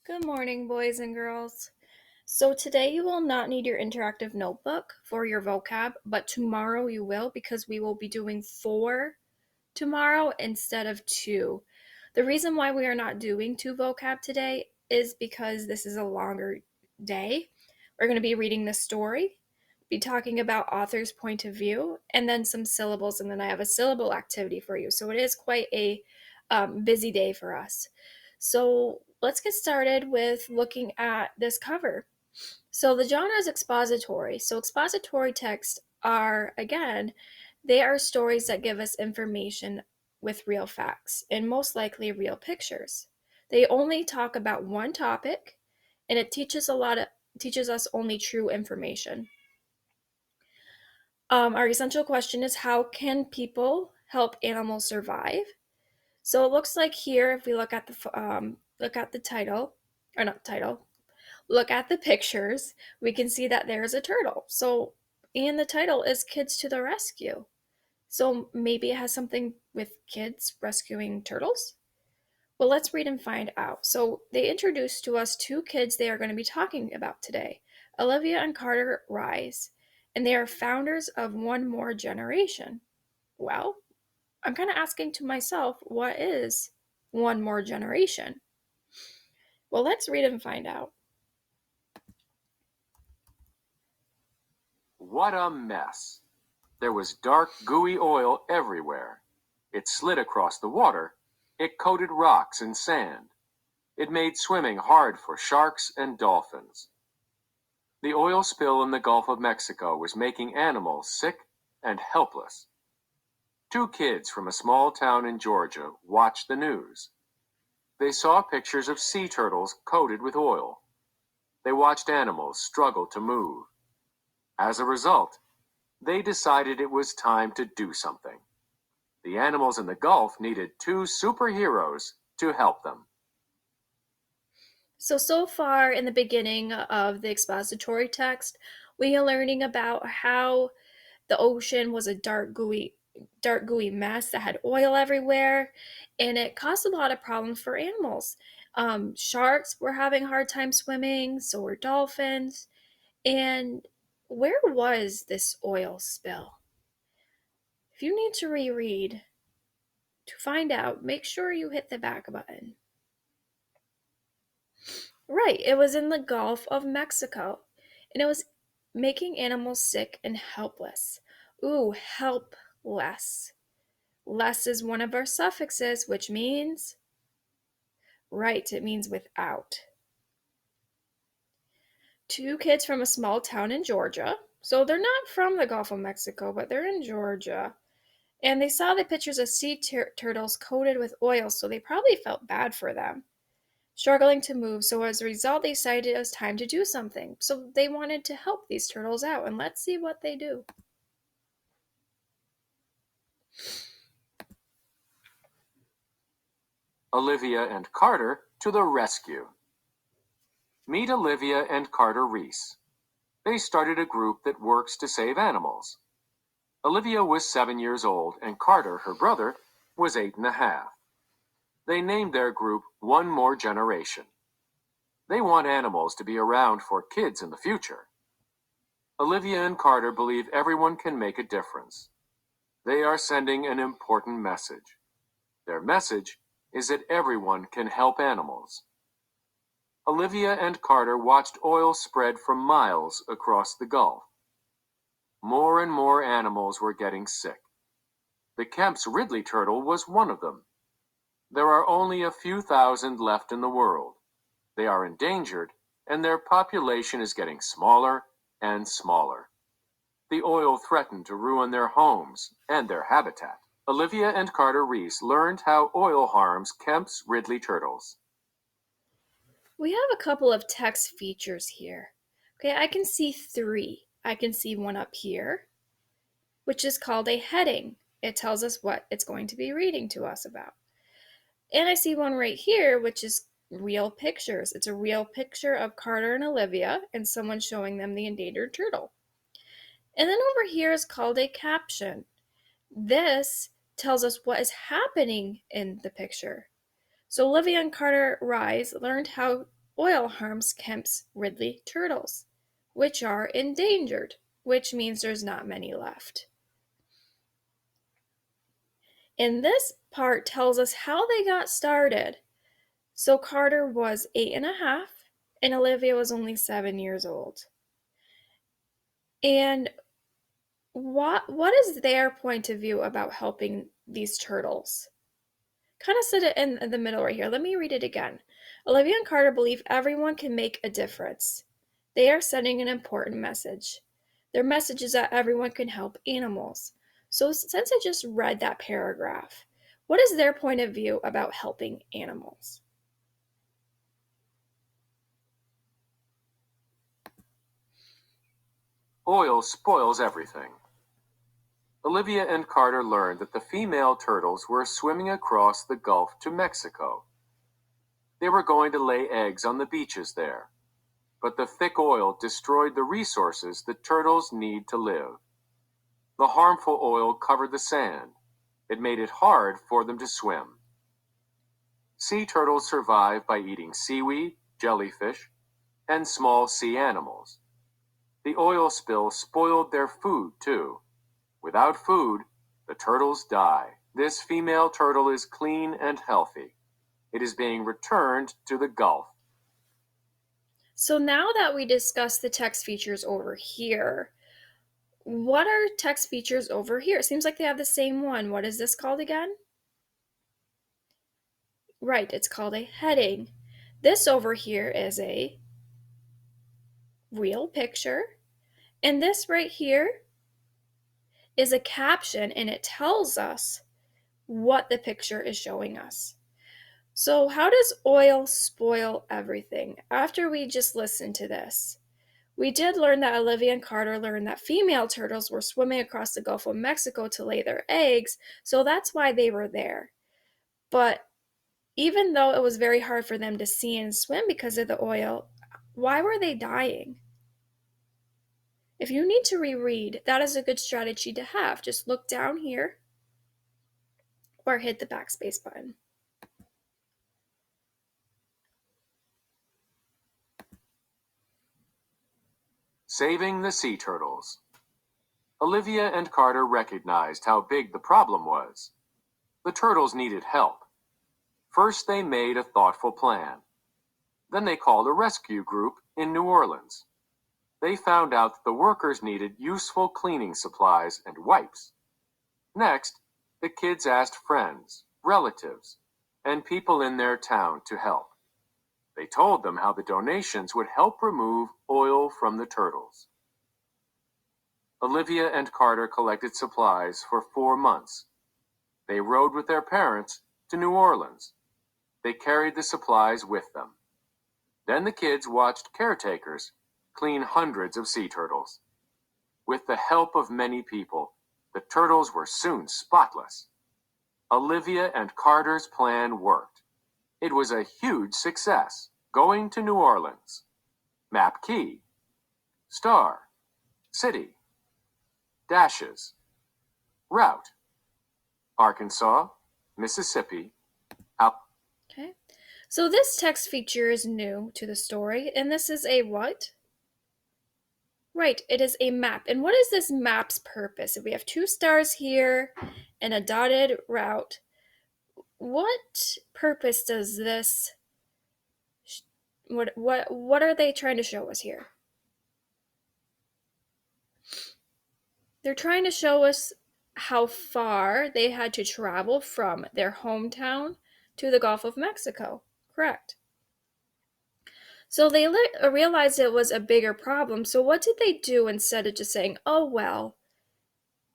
Good morning, boys and girls. So today you will not need your interactive notebook for your vocab, but tomorrow you will because we will be doing 4 tomorrow instead of 2. The reason why we are not doing 2 vocab today is because this is a longer day. We're going to be reading the story, be talking about author's point of view, and then some syllables, and then I have a syllable activity for you. So it is quite a busy day for us. So let's get started with looking at this cover. So the genre is expository. So expository texts are, again, they are stories that give us information with real facts and most likely real pictures. They only talk about one topic and it teaches us only true information. Our essential question is, how can people help animals survive? So it looks like here, if we look at the title, or not title, look at the pictures, we can see that there is a turtle. So, and the title is Kids to the Rescue. So maybe it has something with kids rescuing turtles? Well, let's read and find out. So they introduced to us 2 kids they are going to be talking about today, Olivia and Carter Rise, and they are founders of One More Generation. Well, I'm kind of asking to myself, what is One More Generation? Well, let's read and find out. What a mess! There was dark, gooey oil everywhere. It slid across the water. It coated rocks and sand. It made swimming hard for sharks and dolphins. The oil spill in the Gulf of Mexico was making animals sick and helpless. 2 kids from a small town in Georgia watched the news. They saw pictures of sea turtles coated with oil. They watched animals struggle to move. As a result, they decided it was time to do something. The animals in the Gulf needed 2 superheroes to help them. So far in the beginning of the expository text, we are learning about how the ocean was a dark gooey mess that had oil everywhere, and it caused a lot of problems for animals. Sharks were having a hard time swimming, so were dolphins. And where was this oil spill? If you need to reread to find out, make sure you hit the back button. Right, it was in the Gulf of Mexico, and it was making animals sick and helpless. Ooh, helpless. Less is one of our suffixes, which means, right, it means without. 2 kids from a small town in Georgia. So they're not from the Gulf of Mexico, but they're in Georgia. And they saw the pictures of sea turtles coated with oil, so they probably felt bad for them, struggling to move. So as a result, they decided it was time to do something. So they wanted to help these turtles out, and let's see what they do. Olivia and Carter to the rescue. Meet Olivia and Carter Reese. They started a group that works to save animals. Olivia was 7 years old, and Carter, her brother, was 8.5. They named their group One More Generation. They want animals to be around for kids in the future. Olivia and Carter believe everyone can make a difference. They are sending an important message. Their message is that everyone can help animals. Olivia and Carter watched oil spread for miles across the Gulf. More and more animals were getting sick. The Kemp's Ridley turtle was one of them. There are only a few thousand left in the world. They are endangered, and their population is getting smaller and smaller. The oil threatened to ruin their homes and their habitat. Olivia and Carter Reese learned how oil harms Kemp's Ridley turtles. We have a couple of text features here. Okay, I can see 3. I can see one up here, which is called a heading. It tells us what it's going to be reading to us about. And I see one right here, which is real pictures. It's a real picture of Carter and Olivia and someone showing them the endangered turtle. And then over here is called a caption. This tells us what is happening in the picture. So Olivia and Carter Rise learned how oil harms Kemp's Ridley turtles, which are endangered, which means there's not many left. And this part tells us how they got started. So Carter was 8.5, and Olivia was only 7 years old. And what is their point of view about helping these turtles? Kind of sit it in the middle right here. Let me read it again. Olivia and Carter believe everyone can make a difference. They are sending an important message. Their message is that everyone can help animals. So, since I just read that paragraph, what is their point of view about helping animals? Oil spoils everything. Olivia and Carter learned that the female turtles were swimming across the Gulf to Mexico. They were going to lay eggs on the beaches there, but the thick oil destroyed the resources the turtles need to live. The harmful oil covered the sand. It made it hard for them to swim. Sea turtles survive by eating seaweed, jellyfish, and small sea animals. The oil spill spoiled their food, too. Without food, the turtles die. This female turtle is clean and healthy. It is being returned to the Gulf. So now that we discussed the text features over here, what are text features over here? It seems like they have the same one. What is this called again? Right, it's called a heading. This over here is a real picture. And this right here is a caption, and it tells us what the picture is showing us. So, how does oil spoil everything? After we just listened to this, we did learn that Olivia and Carter learned that female turtles were swimming across the Gulf of Mexico to lay their eggs, so that's why they were there. But even though it was very hard for them to see and swim because of the oil, why were they dying? If you need to reread, that is a good strategy to have. Just look down here or hit the backspace button. Saving the sea turtles. Olivia and Carter recognized how big the problem was. The turtles needed help. First, they made a thoughtful plan. Then they called a rescue group in New Orleans. They found out that the workers needed useful cleaning supplies and wipes. Next, the kids asked friends, relatives, and people in their town to help. They told them how the donations would help remove oil from the turtles. Olivia and Carter collected supplies for 4 months. They rode with their parents to New Orleans. They carried the supplies with them. Then the kids watched caretakers clean hundreds of sea turtles. With the help of many people, the turtles were soon spotless. Olivia and Carter's plan worked. It was a huge success. Going to New Orleans. Map key. Star. City. Dashes. Route. Arkansas, Mississippi. Okay. So this text feature is new to the story, and this is a what? Right, it is a map. And what is this map's purpose? If we have 2 stars here and a dotted route, what purpose does this what are they trying to show us here? They're trying to show us how far they had to travel from their hometown to the Gulf of Mexico. Correct. So they realized it was a bigger problem. So what did they do instead of just saying, "Oh well,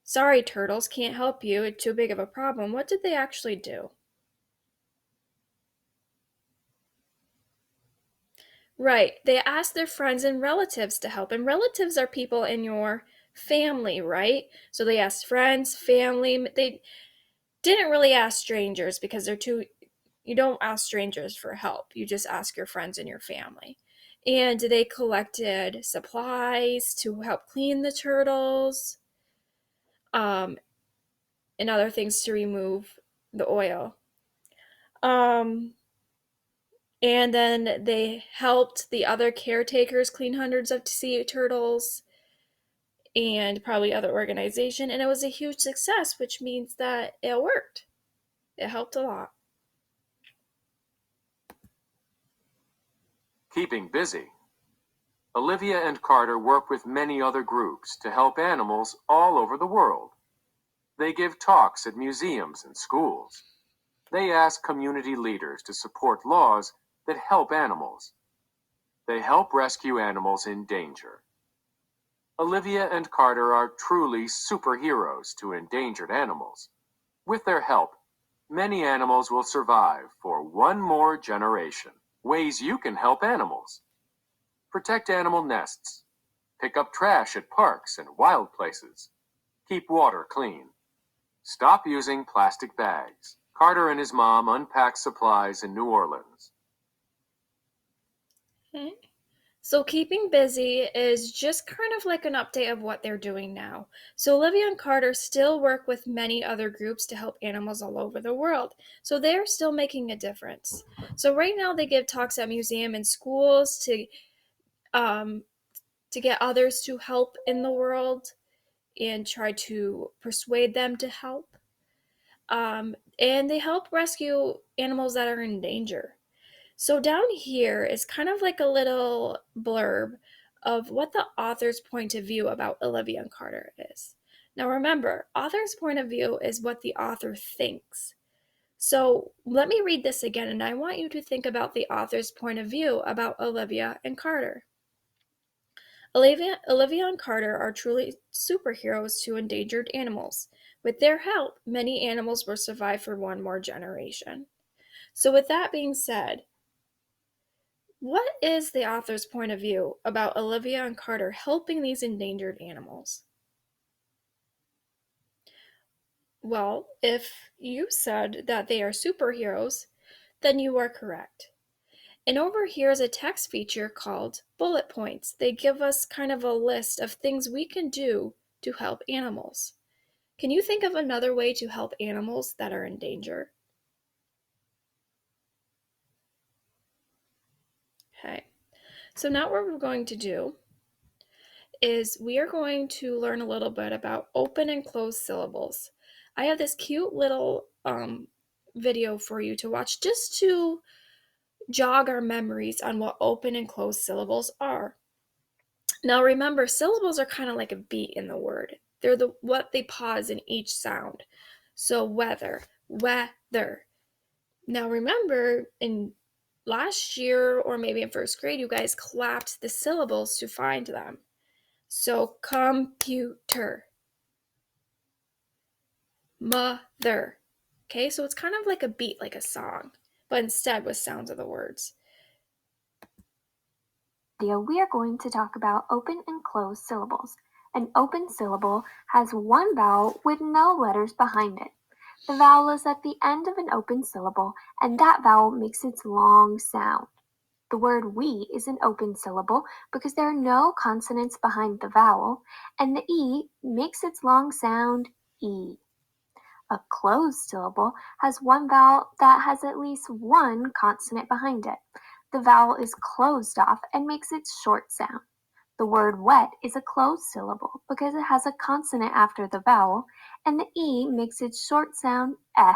sorry turtles, can't help you. It's too big of a problem." What did they actually do? Right. They asked their friends and relatives to help. And relatives are people in your family, right? So they asked friends, family. They didn't really ask strangers because you don't ask strangers for help. You just ask your friends and your family. And they collected supplies to help clean the turtles, um, and other things to remove the oil. Um, And then they helped the other caretakers clean hundreds of sea turtles and probably other organization, and it was a huge success, which means that it worked. It helped a lot. Keeping busy. Olivia and Carter work with many other groups to help animals all over the world. They give talks at museums and schools. They ask community leaders to support laws that help animals. They help rescue animals in danger. Olivia and Carter are truly superheroes to endangered animals. With their help, many animals will survive for one more generation. Ways you can help animals. Protect animal nests. Pick up trash at parks and wild places. Keep water clean. Stop using plastic bags. Carter and his mom unpack supplies in New Orleans. Okay. So keeping busy is just kind of like an update of what they're doing now. So Olivia and Carter still work with many other groups to help animals all over the world. So they're still making a difference. So right now they give talks at museums and schools um, to get others to help in the world and try to persuade them to help. And they help rescue animals that are in danger. So down here is kind of like a little blurb of what the author's point of view about Olivia and Carter is. Now remember, author's point of view is what the author thinks. So let me read this again, and I want you to think about the author's point of view about Olivia and Carter. Olivia and Carter are truly superheroes to endangered animals. With their help, many animals will survive for one more generation. So with that being said, what is the author's point of view about Olivia and Carter helping these endangered animals? Well, if you said that they are superheroes, then you are correct. And over here is a text feature called Bullet Points. They give us kind of a list of things we can do to help animals. Can you think of another way to help animals that are in danger? Okay, so now what we're going to do is we are going to learn a little bit about open and closed syllables. I have this cute little video for you to watch just to jog our memories on what open and closed syllables are. Now remember, syllables are kind of like a beat in the word. They're what they pause in each sound. So weather, weather. Now remember, in last year or maybe in first grade, you guys clapped the syllables to find them. So computer, mother. Okay, so it's kind of like a beat, like a song, but instead with sounds of the words. We are going to talk about open and closed syllables. An open syllable has one vowel with no letters behind it. The vowel is at the end of an open syllable, and that vowel makes its long sound. The word we is an open syllable because there are no consonants behind the vowel, and the E makes its long sound E. A closed syllable has one vowel that has at least one consonant behind it. The vowel is closed off and makes its short sound. The word wet is a closed syllable because it has a consonant after the vowel, and the E makes its short sound eh.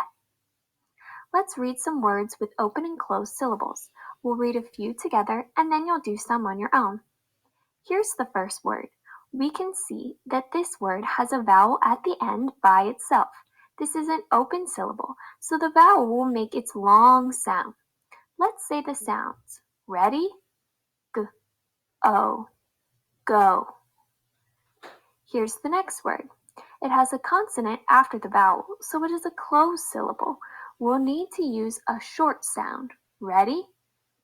Let's read some words with open and closed syllables. We'll read a few together and then you'll do some on your own. Here's the first word. We can see that this word has a vowel at the end by itself. This is an open syllable, so the vowel will make its long sound. Let's say the sounds. Ready? G-O. Go. Here's the next word. It has a consonant after the vowel, so it is a closed syllable. We'll need to use a short sound. Ready?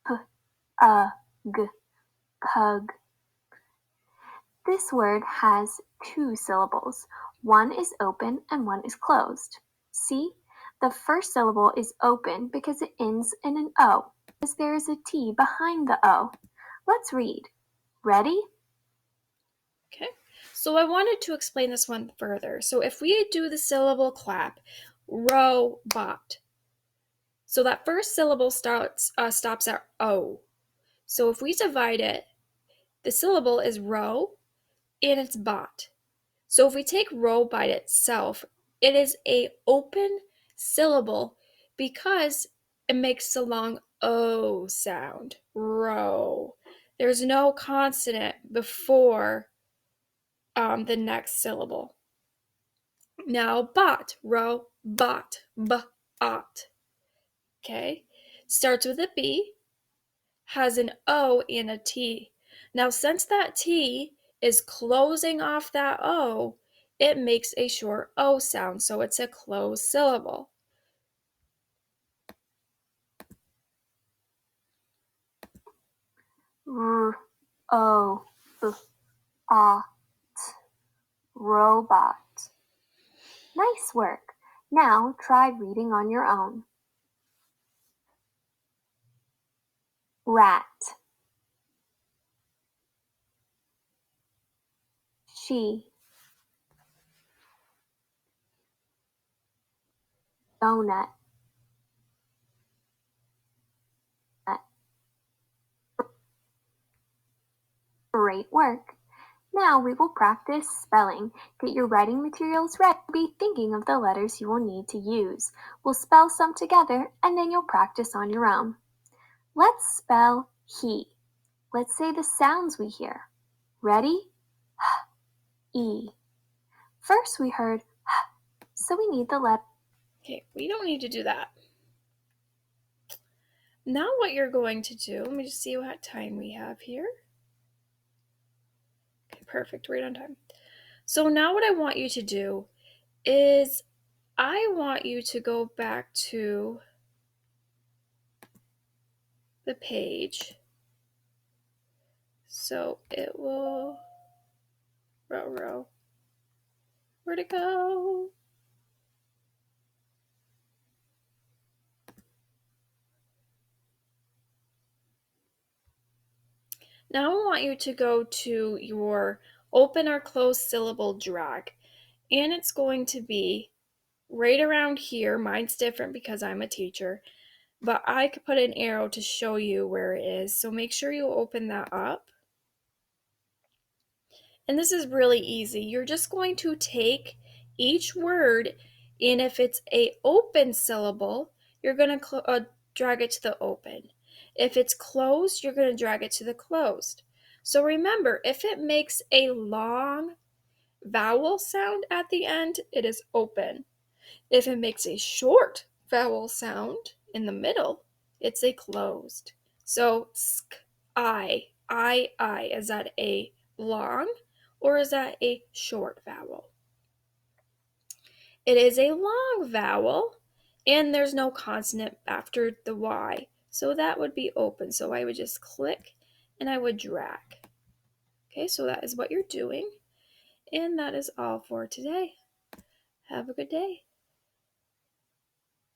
P-a-g. Pug. This word has two syllables. One is open and one is closed. See? The first syllable is open because it ends in an O, because there is a T behind the O. Let's read. Ready? Okay, so I wanted to explain this one further. So if we do the syllable clap, robot. So that first syllable stops at O. So if we divide it, the syllable is row and it's bot. So if we take row by itself, it is a open syllable because it makes the long O sound. Row. There's no consonant before the next syllable. Now bot, row, bot, b-ot. Okay? Starts with a B, has an O and a T. Now, since that T is closing off that O, it makes a short O sound, so it's a closed syllable. R-O-B-A-T. Robot. Nice work. Now try reading on your own. Rat. She. Donut. Great work. Now we will practice spelling. Get your writing materials ready. Be thinking of the letters you will need to use. We'll spell some together and then you'll practice on your own. Let's spell he. Let's say the sounds we hear. Ready? E. First we heard so we need the letter. Okay, we don't need to do that. Now what you're going to do, let me just see what time we have here. Okay, perfect, right on time. So now what I want you to do is I want you to go back to the page. So it will, row. Where'd it go? Now I want you to go to your open or close syllable drag. And it's going to be right around here. Mine's different because I'm a teacher, but I could put an arrow to show you where it is. So make sure you open that up. And this is really easy. You're just going to take each word, and if it's a open syllable, you're going to drag it to the open. If it's closed, you're going to drag it to the closed. So remember, if it makes a long vowel sound at the end, it is open. If it makes a short vowel sound in the middle, it's a closed. So sk, I. Is that a long or is that a short vowel? It is a long vowel and there's no consonant after the Y. So that would be open. So I would just click and I would drag. Okay, so that is what you're doing. And that is all for today. Have a good day.